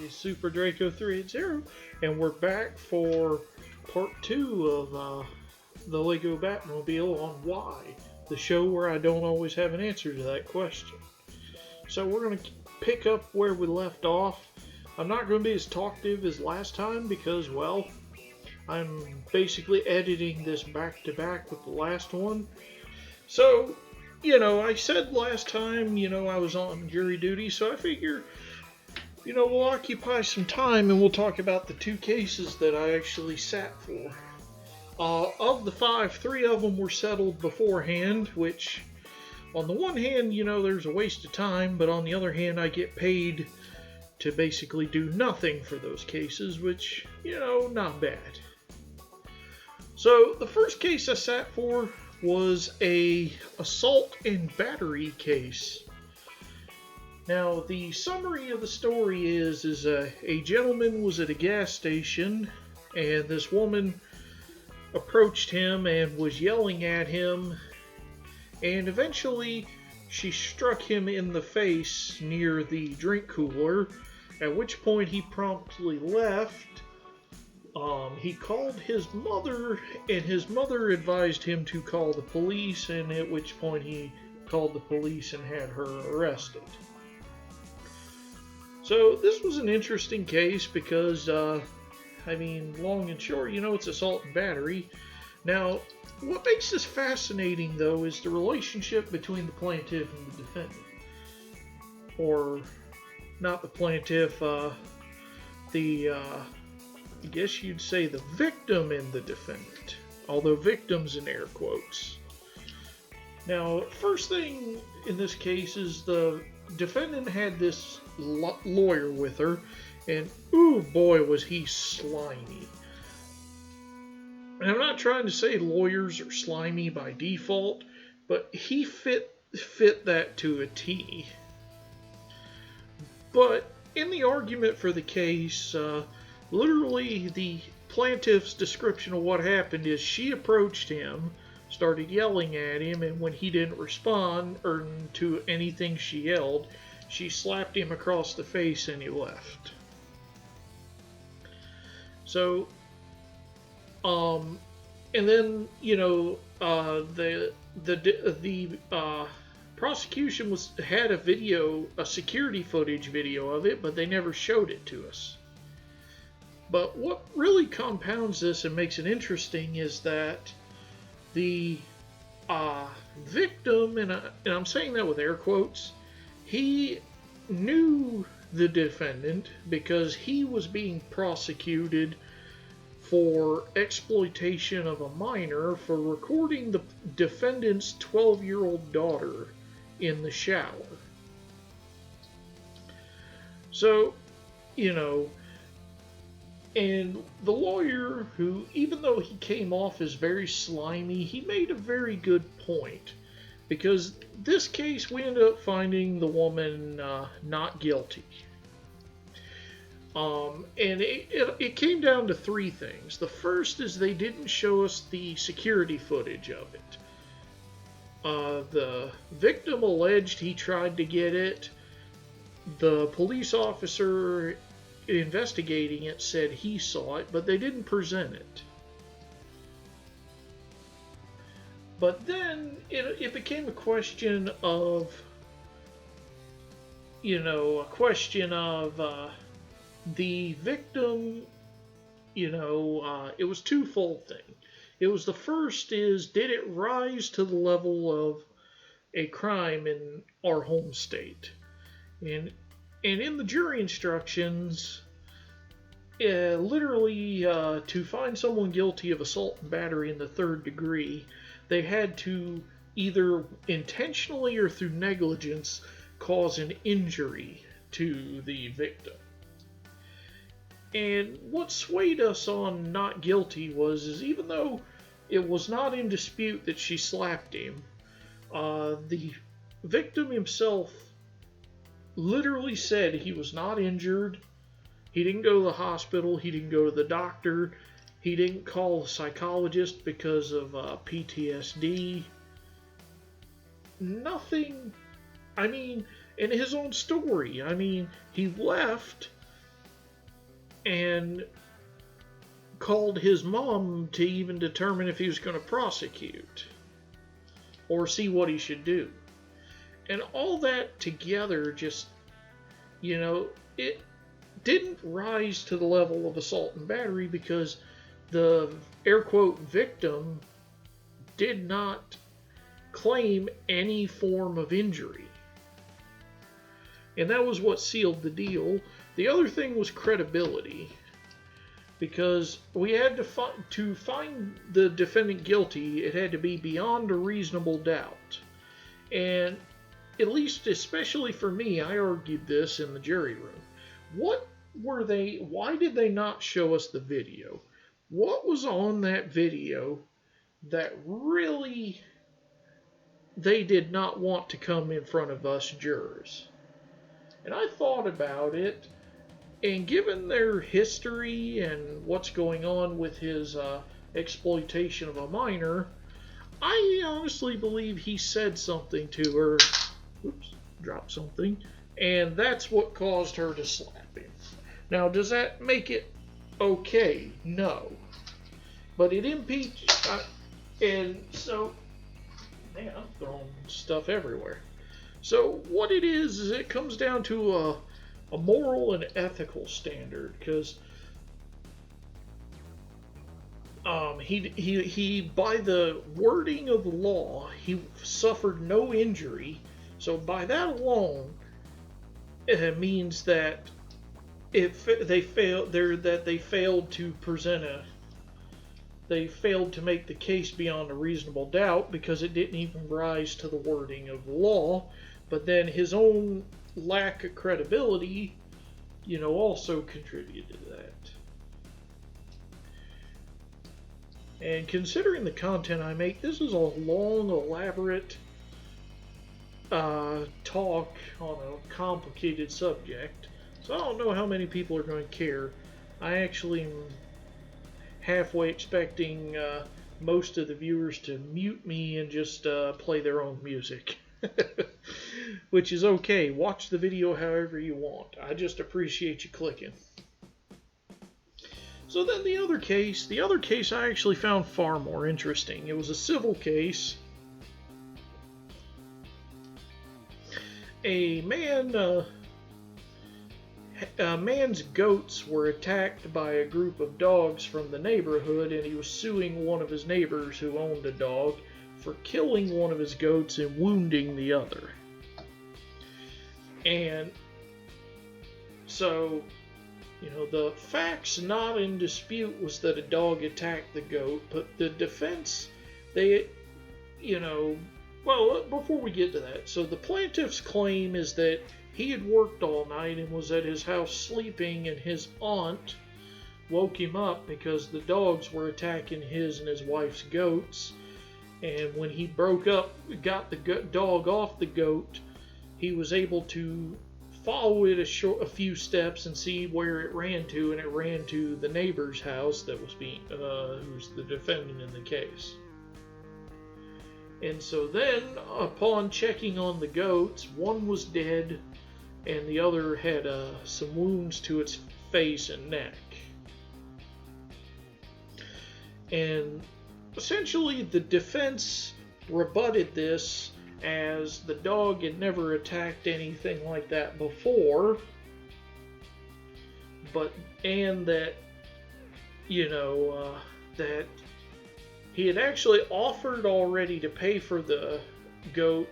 is Super Draco 380, and we're back for part 2 of the Lego Batmobile on Why, the show where I don't always have an answer to that question. So we're going to pick up where we left off. I'm not going to be as talkative as last time because, well, I'm basically editing this back to back with the last one. So, I said last time, I was on jury duty, so I figure, we'll occupy some time and we'll talk about the 2 cases that I actually sat for. Of the 5, 3 of them were settled beforehand, which, on the one hand, there's a waste of time, but on the other hand, I get paid to basically do nothing for those cases, which, not bad. So, the first case I sat for was a assault and battery case. Now, the summary of the story is a gentleman was at a gas station, and this woman approached him and was yelling at him, and eventually she struck him in the face near the drink cooler, at which point he promptly left. He called his mother, and his mother advised him to call the police, and at which point he called the police and had her arrested. So this was an interesting case because, long and short, it's assault and battery. Now, what makes this fascinating, though, is the relationship between the plaintiff and the defendant. Or, not the plaintiff, I guess you'd say the victim and the defendant, although victim's in air quotes. Now, first thing in this case is the defendant had this lawyer with her, and ooh boy was he slimy. And I'm not trying to say lawyers are slimy by default, but he fit that to a T. But in the argument for the case, literally, the plaintiff's description of what happened is she approached him, started yelling at him, and when he didn't respond or to anything she yelled, she slapped him across the face and he left. So, and then, the prosecution had a security footage video of it, but they never showed it to us. But what really compounds this and makes it interesting is that the victim, and I'm saying that with air quotes, he knew the defendant because he was being prosecuted for exploitation of a minor for recording the defendant's 12-year-old daughter in the shower. So, and the lawyer, who, even though he came off as very slimy, he made a very good point. Because this case, we ended up finding the woman not guilty. And it came down to 3 things. The first is they didn't show us the security footage of it. The victim alleged he tried to get it. The police officer investigating it said he saw it, but they didn't present it. But then it became a question of, the victim, it was twofold thing. It was the first is, did it rise to the level of a crime in our home state? And in the jury instructions, literally, to find someone guilty of assault and battery in the 3rd degree, they had to either intentionally or through negligence cause an injury to the victim. And what swayed us on not guilty is even though it was not in dispute that she slapped him, the victim himself literally said he was not injured. He didn't go to the hospital. He didn't go to the doctor. He didn't call a psychologist because of PTSD. Nothing. In his own story, he left and called his mom to even determine if he was going to prosecute or see what he should do. And all that together just, it didn't rise to the level of assault and battery because the air quote victim did not claim any form of injury. And that was what sealed the deal. The other thing was credibility, because we had to find the defendant guilty. It had to be beyond a reasonable doubt. And at least, especially for me, I argued this in the jury room. Why did they not show us the video? What was on that video that really they did not want to come in front of us jurors? And I thought about it, and given their history and what's going on with his exploitation of a minor, I honestly believe he said something to her. Oops, dropped something. And that's what caused her to slap him. Now, does that make it okay? No. But it impeached. And so, man, I'm throwing stuff everywhere. So what it is it comes down to a moral and ethical standard, because he by the wording of the law, he suffered no injury. So by that alone, it means that they failed to make the case beyond a reasonable doubt, because it didn't even rise to the wording of the law. But then his own lack of credibility, also contributed to that. And considering the content I make, this is a long, elaborate talk on a complicated subject. So I don't know how many people are going to care. I actually am halfway expecting most of the viewers to mute me and just play their own music. Which is okay. Watch the video however you want. I just appreciate you clicking. So then the other case I actually found far more interesting. It was a civil case. A man's goats were attacked by a group of dogs from the neighborhood, and he was suing one of his neighbors who owned a dog for killing one of his goats and wounding the other. And so, the facts not in dispute was that a dog attacked the goat, but the defense, before we get to that, so the plaintiff's claim is that he had worked all night and was at his house sleeping, and his aunt woke him up because the dogs were attacking his and his wife's goats. And when he got the dog off the goat, he was able to follow it a few steps and see where it ran to, and it ran to the neighbor's house that was who's the defendant in the case. And so then, upon checking on the goats, one was dead, and the other had some wounds to its face and neck. And essentially, the defense rebutted this as the dog had never attacked anything like that before, and that, that he had actually offered already to pay for the goat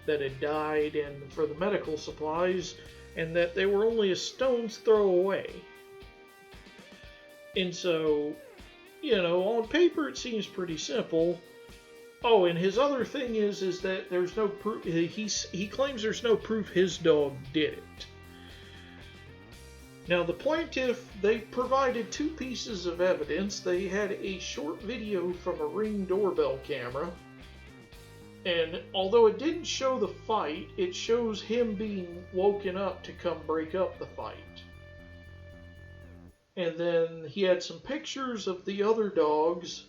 that had died and for the medical supplies, and that they were only a stone's throw away. And so, on paper it seems pretty simple. Oh, and his other thing is that there's no proof. He claims there's no proof his dog did it. Now, the plaintiff, they provided two pieces of evidence. They had a short video from a Ring doorbell camera, and although it didn't show the fight, it shows him being woken up to come break up the fight. And then he had some pictures of the other dogs.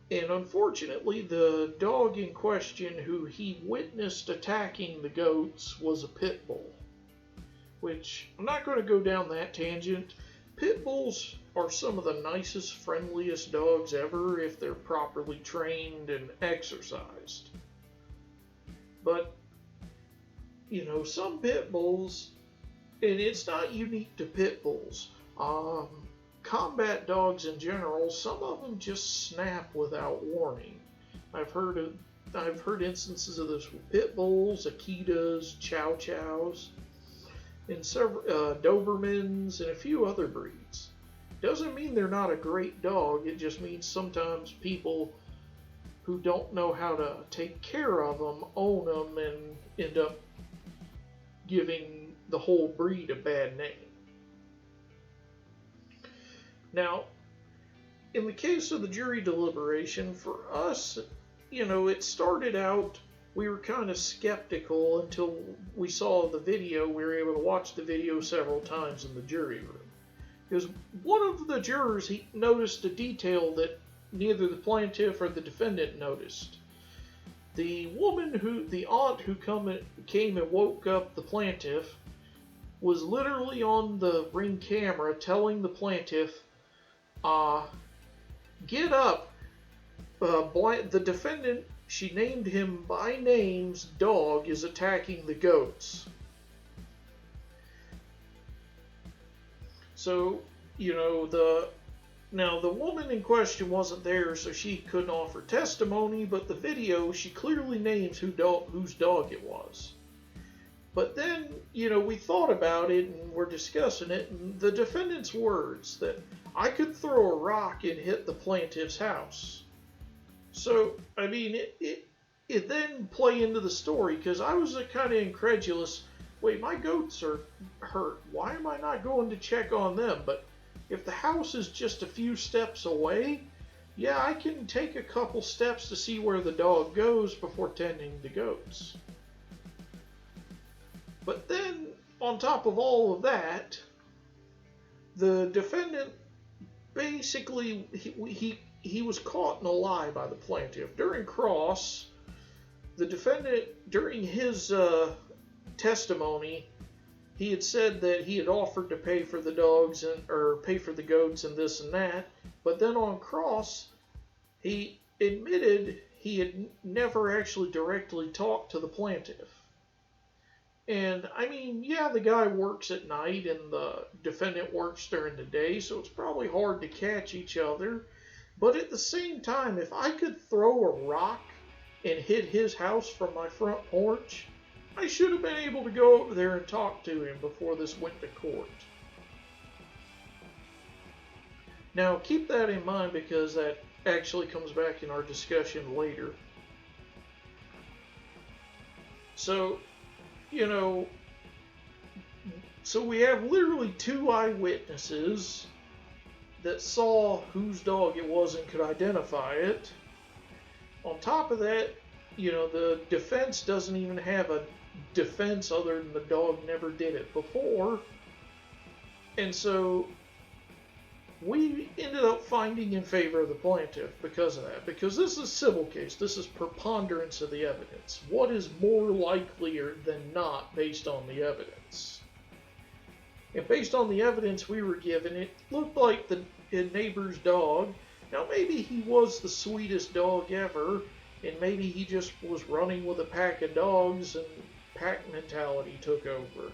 And unfortunately, the dog in question who he witnessed attacking the goats was a pit bull. which I'm not going to go down that tangent. Pit bulls are some of the nicest, friendliest dogs ever if they're properly trained and exercised. But, some pit bulls, and it's not unique to pit bulls. Combat dogs in general, some of them just snap without warning. I've heard instances of this with pit bulls, Akitas, Chow Chows, and several Dobermans, and a few other breeds. Doesn't mean they're not a great dog. It just means sometimes people who don't know how to take care of them own them and end up giving the whole breed a bad name. Now, in the case of the jury deliberation, for us, it started out, we were kind of skeptical until we saw the video. We were able to watch the video several times in the jury room. Because one of the jurors, he noticed a detail that neither the plaintiff or the defendant noticed. The aunt who came and woke up the plaintiff was literally on the ring camera telling the plaintiff, get up. The defendant, she named him by name's dog, is attacking the goats. So, the woman in question wasn't there, so she couldn't offer testimony, but the video, she clearly names whose dog it was. But then, we thought about it and we're discussing it, and the defendant's words that I could throw a rock and hit the plaintiff's house. So, it then play into the story, because I was kind of incredulous. Wait, my goats are hurt. Why am I not going to check on them? But if the house is just a few steps away, yeah, I can take a couple steps to see where the dog goes before tending the goats. But then, on top of all of that, the defendant basically, he was caught in a lie by the plaintiff. During cross, the defendant, during his testimony, he had said that he had offered to pay for the dogs or pay for the goats and this and that, but then on cross, he admitted he had never actually directly talked to the plaintiff. And the guy works at night and the defendant works during the day, so it's probably hard to catch each other. But at the same time, if I could throw a rock and hit his house from my front porch, I should have been able to go over there and talk to him before this went to court. Now, keep that in mind, because that actually comes back in our discussion later. So, so we have literally two eyewitnesses that saw whose dog it was and could identify it. On top of that, the defense doesn't even have a defense other than the dog never did it before. And so we ended up finding in favor of the plaintiff because of that. Because this is a civil case. This is preponderance of the evidence. What is more likelier than not based on the evidence? And based on the evidence we were given, it looked like the neighbor's dog. Now, maybe he was the sweetest dog ever, and maybe he just was running with a pack of dogs and pack mentality took over.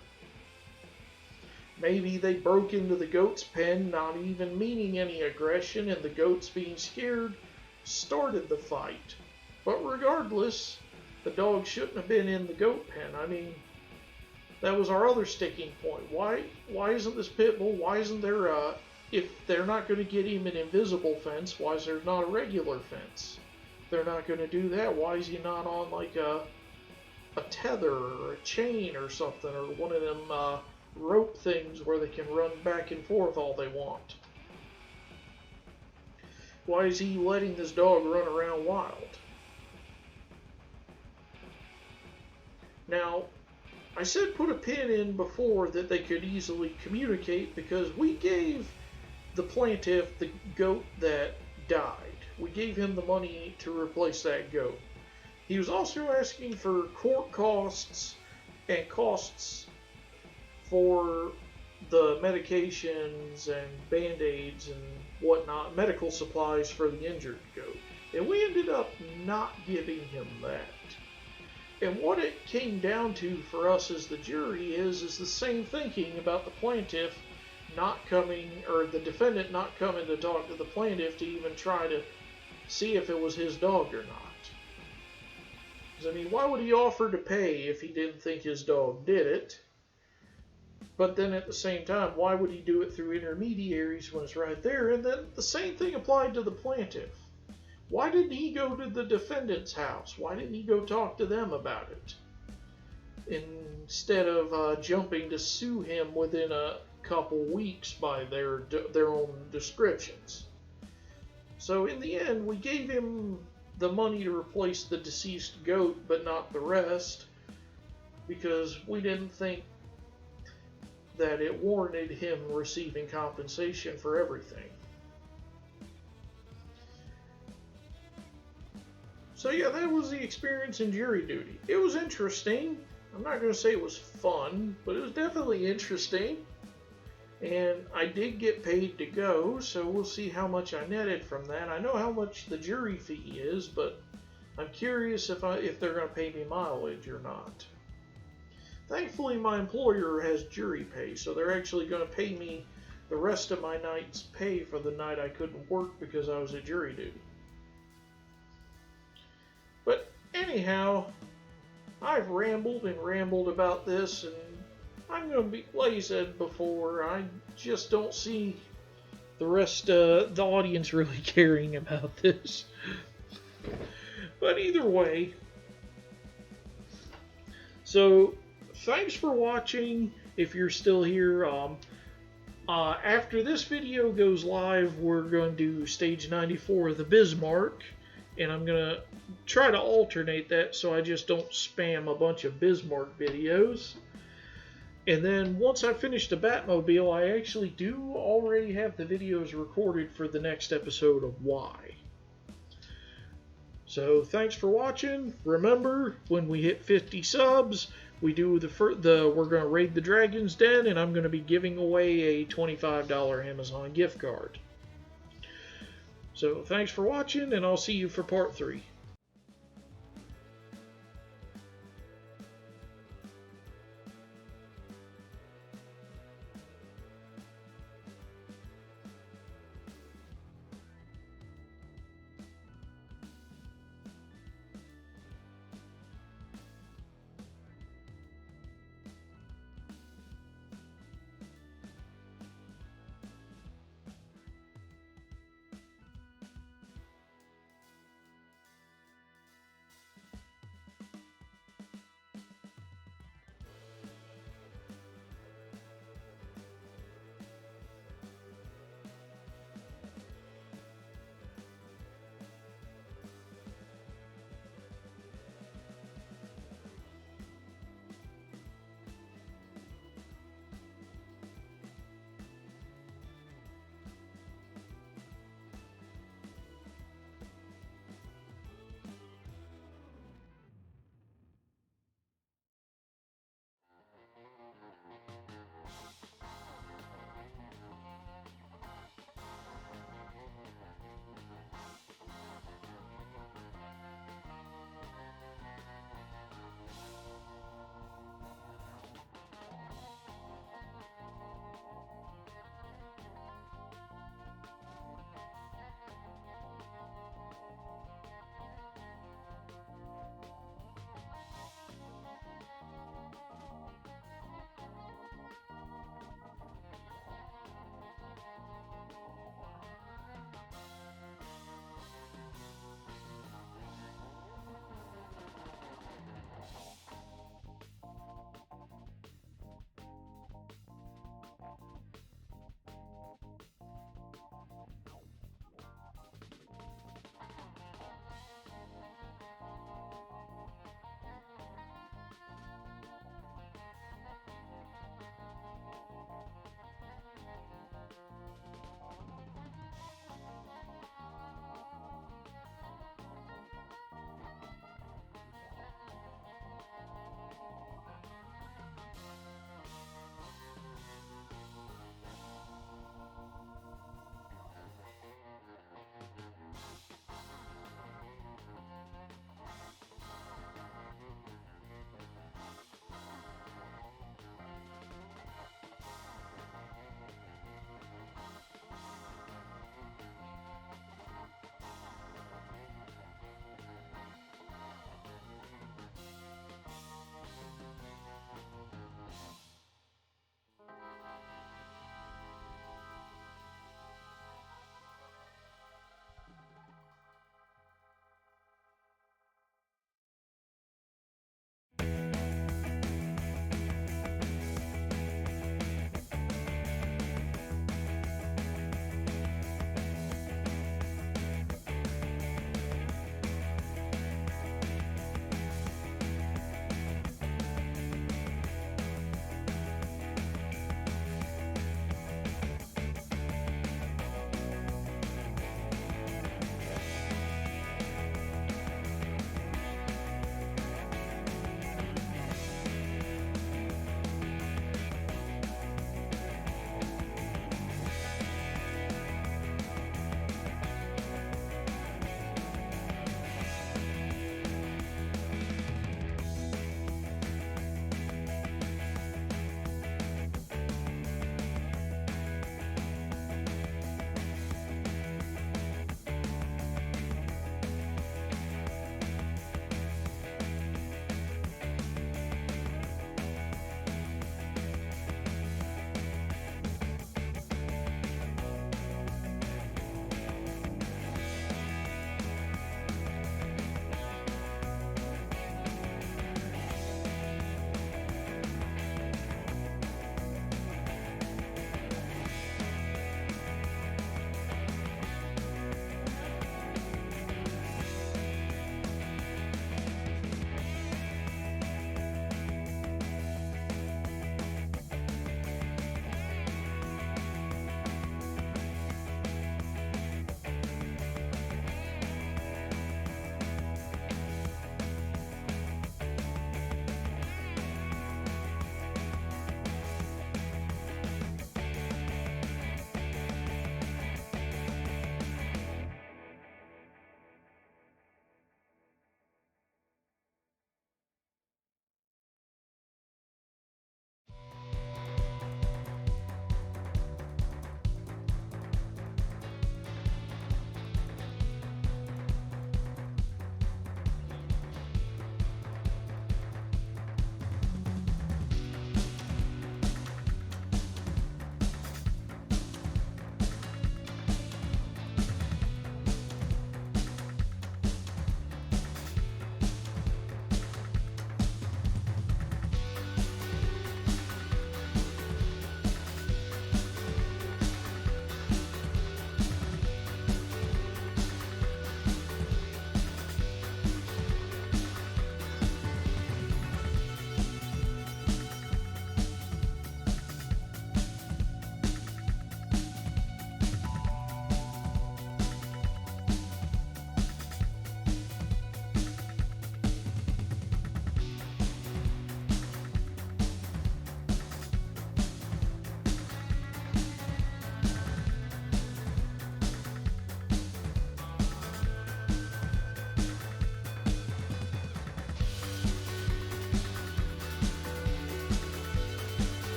Maybe they broke into the goat's pen, not even meaning any aggression, and the goats, being scared, started the fight. But regardless, the dog shouldn't have been in the goat pen. That was our other sticking point. Why isn't this pit bull, why isn't there if they're not going to get him an invisible fence, why is there not a regular fence? If they're not going to do that, why is he not on like a tether or a chain or something, or one of them rope things where they can run back and forth all they want? Why is he letting this dog run around wild? Now, I said put a pin in before that they could easily communicate, because we gave the plaintiff the goat that died. We gave him the money to replace that goat. He was also asking for court costs and costs for the medications and band-aids and whatnot, medical supplies for the injured goat. And we ended up not giving him that. And what it came down to for us as the jury is the same thinking about the plaintiff not coming, or the defendant not coming to talk to the plaintiff to even try to see if it was his dog or not. I mean, why would he offer to pay if he didn't think his dog did it? But then at the same time, why would he do it through intermediaries when it's right there? And then the same thing applied to the plaintiff. Why didn't he go to the defendant's house? Why didn't he go talk to them about it? Instead of jumping to sue him within a couple weeks by their own descriptions. So in the end, we gave him the money to replace the deceased goat, but not the rest, because we didn't think that it warranted him receiving compensation for everything. So yeah, that was the experience in jury duty. It was interesting. I'm not going to say it was fun, but it was definitely interesting. And I did get paid to go, so we'll see how much I netted from that. I know how much the jury fee is, but I'm curious if they're going to pay me mileage or not. Thankfully, my employer has jury pay, so they're actually going to pay me the rest of my night's pay for the night I couldn't work because I was at jury duty. But anyhow, I've rambled and rambled about this, and I'm going to be, like I said before, I just don't see the rest of the audience really caring about this. But either way, so thanks for watching. If you're still here, after this video goes live, we're going to do stage 94 of the Bismarck, and I'm going to try to alternate that so I just don't spam a bunch of Bismarck videos. And then once I finish the Batmobile, I actually do already have the videos recorded for the next episode of Y. So thanks for watching. Remember, when we hit 50 subs, we do we're going to raid the Dragon's Den, and I'm going to be giving away a $25 Amazon gift card. So thanks for watching, and I'll see you for part 3.